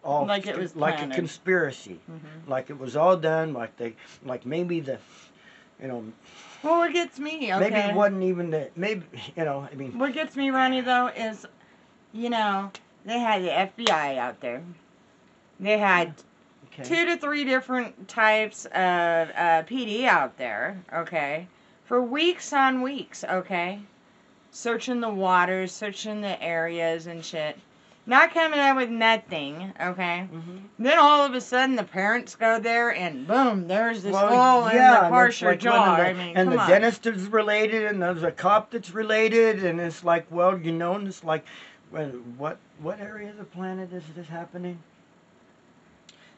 all like it was like planted. a conspiracy, like it was all done, like maybe the, you know. Well, what gets me, okay? Maybe it wasn't even the, maybe, you know, I mean. What gets me, Ronnie, though, is, you know, they had the FBI out there. They had 2 to 3 different types of PD out there, okay, for weeks on weeks, okay, searching the waters, searching the areas and shit. Not coming up with nothing, okay? Then all of a sudden the parents go there and boom, there's this skull in the partial jaw. I mean, and come the on. dentist is related, and there's a cop that's related, and it's like, well, you know, and it's like, what area of the planet is this happening?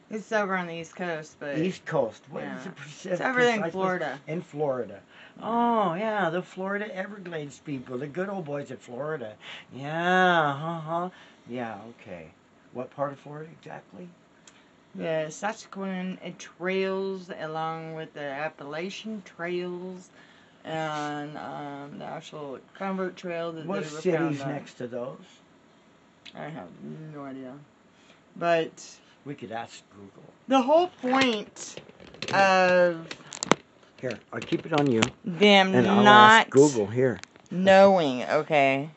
It's over on the East Coast, but East Coast. What yeah. is it? It's over in Florida. In Florida. Oh, yeah, the Florida Everglades people, the good old boys of Florida. Yeah, yeah, okay. What part of Florida exactly? The Saskatchewan Trails, along with the Appalachian Trails, and the actual Convert Trail that what they were cities found next to those? I have no idea. But we could ask Google. The whole point of here, I'll keep it on you. Them and I'll not ask Google here. Knowing, okay.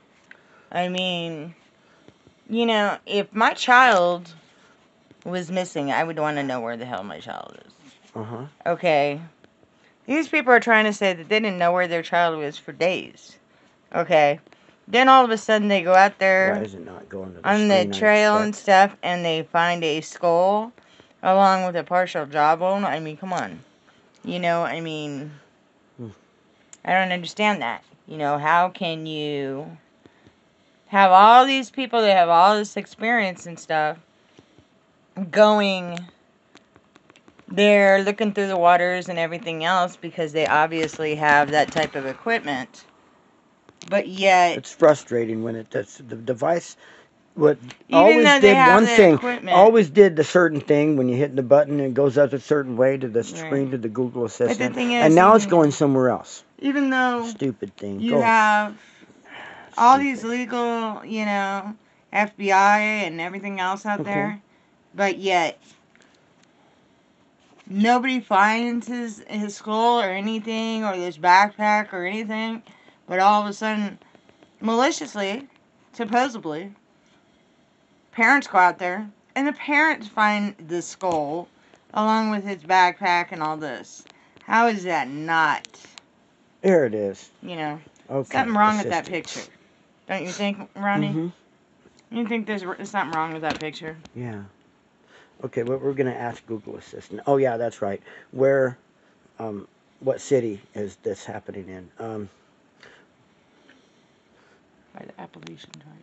I mean, you know, if my child was missing, I would want to know where the hell my child is. Okay. These people are trying to say that they didn't know where their child was for days. Okay. Then all of a sudden they go out there Why is it not going to the on the trail and stuff and they find a skull along with a partial jawbone. I mean, come on. You know, I mean, I don't understand that. You know, how can you have all these people that have all this experience and stuff going there looking through the waters and everything else because they obviously have that type of equipment, but yet it's frustrating when that's the device always did one thing equipment. Always did the certain thing when you hit the button and it goes up a certain way to the screen to the Google Assistant, but the thing is, and now it's going somewhere else. Even though stupid thing you have all these legal, you know, FBI and everything else out there, but yet nobody finds his skull or anything, or this backpack or anything, but all of a sudden, maliciously, supposedly, parents go out there, and the parents find the skull, along with his backpack and all this. How is that not? There it is. You know, something wrong with that picture. Don't you think, Ronnie? You think there's something wrong with that picture? Yeah. Okay, well, we're going to ask Google Assistant. Oh, yeah, that's right. Where, what city is this happening in? By the Appalachian Trail.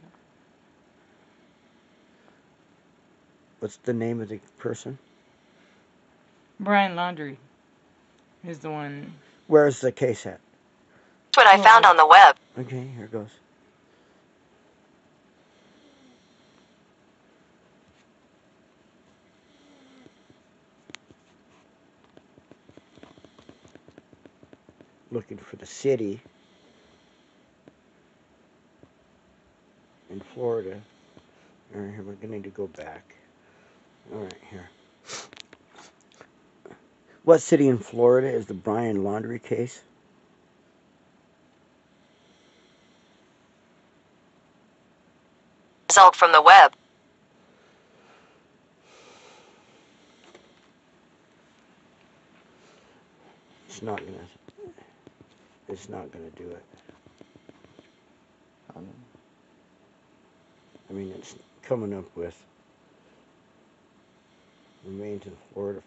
What's the name of the person? Brian Laundrie is the one. Where's the case at? What I found on the web. Okay, here goes. Looking for the city in Florida. All right, here we're going to need to go back. All right, here. What city in Florida is the Brian Laundrie case? Result from the web. It's not gonna do it. I mean, it's coming up with remains in Florida.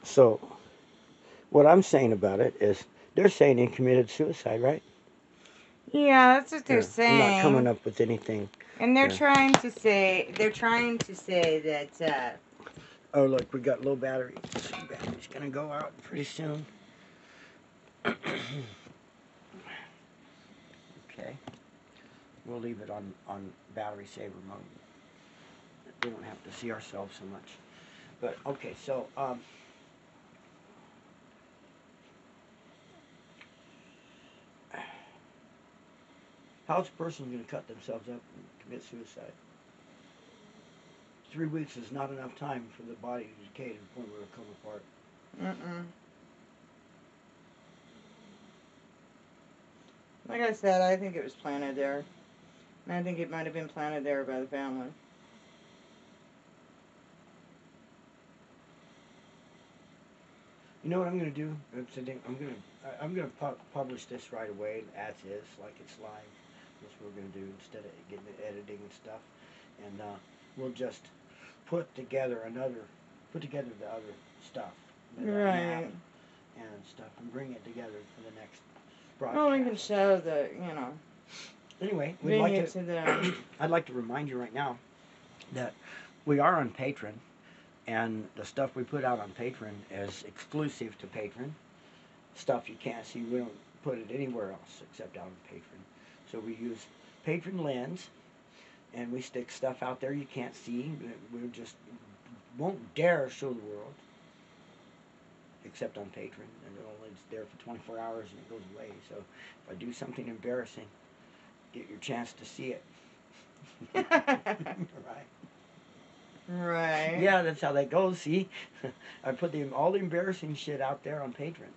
So, what I'm saying about it is, they're saying he committed suicide, right? Yeah, that's what they're saying. I'm not coming up with anything. And they're trying to say that. Oh, look, we got low battery. Battery's gonna go out pretty soon. We'll leave it on battery saver mode. We don't have to see ourselves so much. But okay, so how's a person going to cut themselves up and commit suicide? 3 weeks is not enough time for the body to decay to the point where it'll come apart. Like I said, I think it was planted there. And I think it might have been planted there by the family. You know what I'm going to do? I'm going to publish this right away as is, like it's live. That's what we're going to do instead of getting it editing and stuff. And we'll just put together the other stuff, Right. and stuff, and bring it together for the next broadcast. Well, we can show the, Anyway, them. I'd like to remind you right now that we are on Patreon, and the stuff we put out on Patreon is exclusive to Patreon. Stuff you can't see, we don't put it anywhere else except out on Patreon. So we use Patreon lens, and we stick stuff out there you can't see. We just won't dare show the world, except on Patreon, and it's there for 24 hours and it goes away. So if I do something embarrassing, get your chance to see it. Right. Right. Yeah, that's how that goes. See, I put all the embarrassing shit out there on Patreon,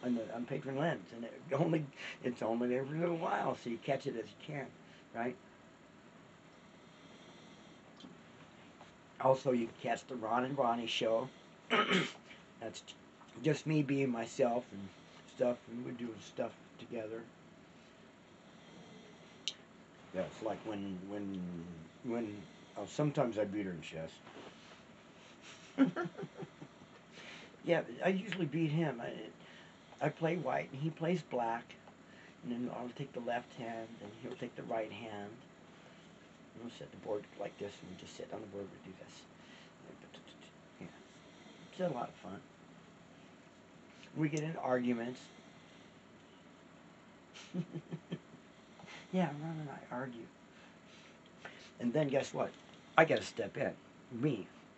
on Patreon Lens, and it's only there for a little while, so you catch it as you can, right? Also, you can catch the Ron and Ronnie show. That's just me being myself and stuff, and we're doing stuff together. Yeah, it's like when sometimes I beat her in chess. Yeah, I usually beat him. I play white and he plays black, and then I'll take the left hand and he'll take the right hand. And we'll set the board like this, and we just sit on the board and do this. Yeah, it's a lot of fun. We get in arguments. Yeah, Ron and I argue. And then guess what? I got to step in.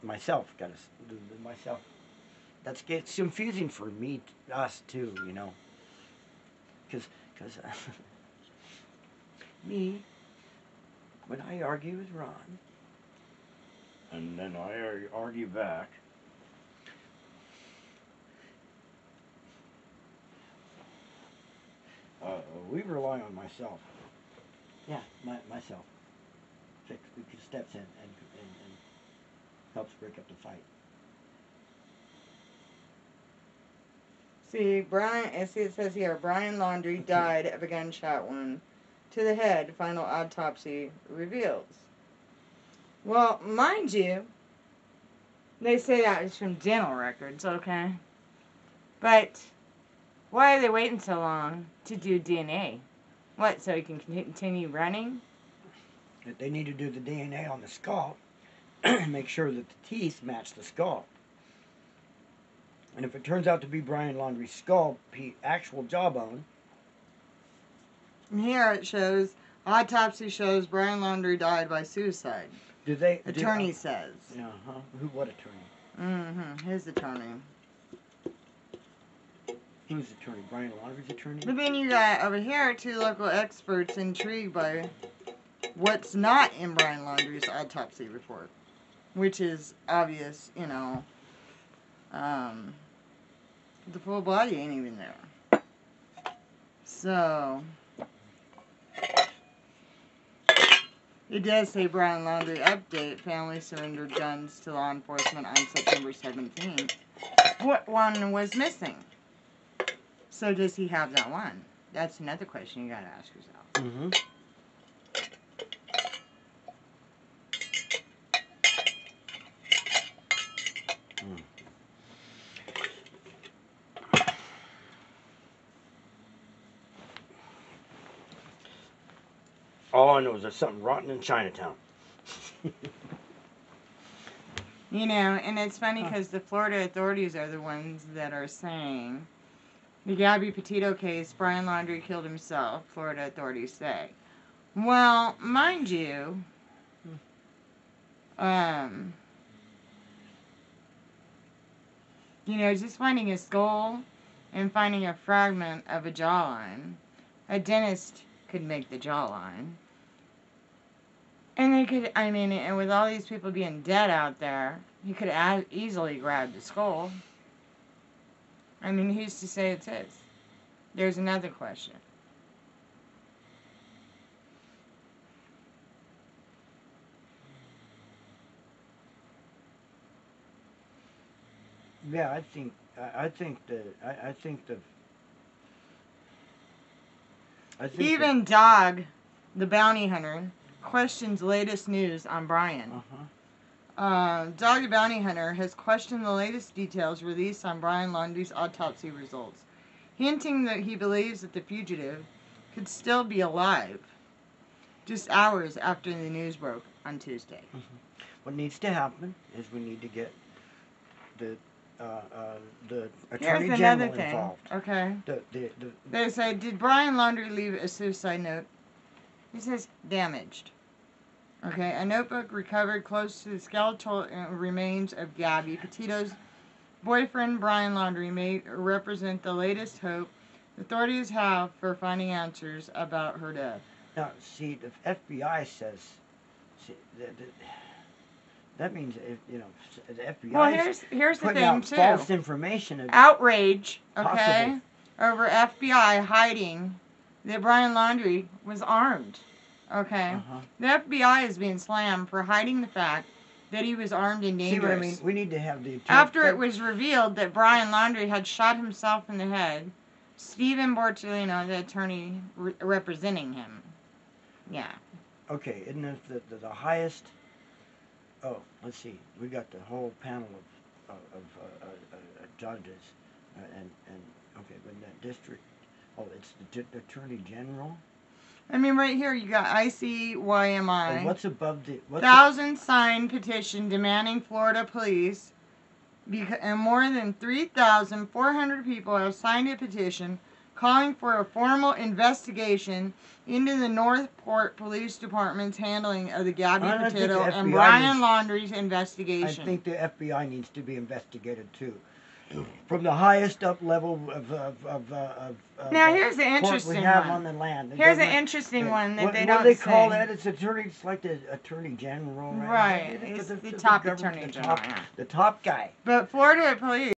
Myself, got to do myself. That gets confusing for us too, Because me, when I argue with Ron, and then I argue back, we rely on myself. Yeah, myself. Who steps in and helps break up the fight. See, it says here, Brian Laundrie died of a gunshot wound to the head, final autopsy reveals. Well, mind you, they say that is from dental records, okay? But why are they waiting so long to do DNA? What, so he can continue running? That they need to do the DNA on the skull, make sure that the teeth match the skull. And if it turns out to be Brian Laundrie's skull, actual jawbone. And here it shows, autopsy shows Brian Laundrie died by suicide. Attorney says. Uh-huh. What attorney? His attorney. Who's attorney? Brian Laundrie's attorney? But then you got over here 2 local experts intrigued by what's not in Brian Laundrie's autopsy report, which is obvious, the full body ain't even there. So, it does say Brian Laundrie update, family surrendered guns to law enforcement on September 17th. What one was missing? So does he have that one? That's another question you gotta ask yourself. Mm-hmm. All I know is there's something rotten in Chinatown. And it's funny because the Florida authorities are the ones that are saying the Gabby Petito case, Brian Laundrie killed himself, Florida authorities say. Well, mind you, just finding a skull and finding a fragment of a jawline. A dentist could make the jawline. And they could, and with all these people being dead out there, he could easily grab the skull. Who's to say it's his? There's another question. Yeah, I think Even Dog, the bounty hunter, questions latest news on Brian. Dog the bounty hunter has questioned the latest details released on Brian Laundrie's autopsy results, hinting that he believes that the fugitive could still be alive just hours after the news broke on Tuesday. What needs to happen is we need to get the Attorney General involved. Okay. They say, did Brian Laundrie leave a suicide note? He says, damaged. Okay, a notebook recovered close to the skeletal remains of Gabby Petito's boyfriend, Brian Laundrie, may represent the latest hope authorities have for finding answers about her death. Now, see, the FBI says, that means, the FBI well, here's the thing, out too. False information. Outrage, okay, possible. Over FBI hiding that Brian Laundrie was armed. Okay, the FBI is being slammed for hiding the fact that he was armed and dangerous. See what I mean? We need to have the... After it was revealed that Brian Laundrie had shot himself in the head, Stephen Bortolino, the attorney representing him. Yeah. Okay, isn't it the highest... Oh, let's see. We got the whole panel of judges, and okay, but that district. Oh, it's the Attorney General. Right here you got ICYMI. Oh, what's above the 1,000 signed petition demanding Florida police, and more than 3,400 people have signed a petition calling for a formal investigation into the Northport Police Department's handling of the Gabby Petito and Brian Laundrie's investigation. I think the FBI needs to be investigated too, from the highest up level of now here's the interesting we have one. On the land. Here's an interesting one that they don't say. What do they call that? It's like the Attorney General, right? Right. It's the top Attorney General. The top guy. But Florida police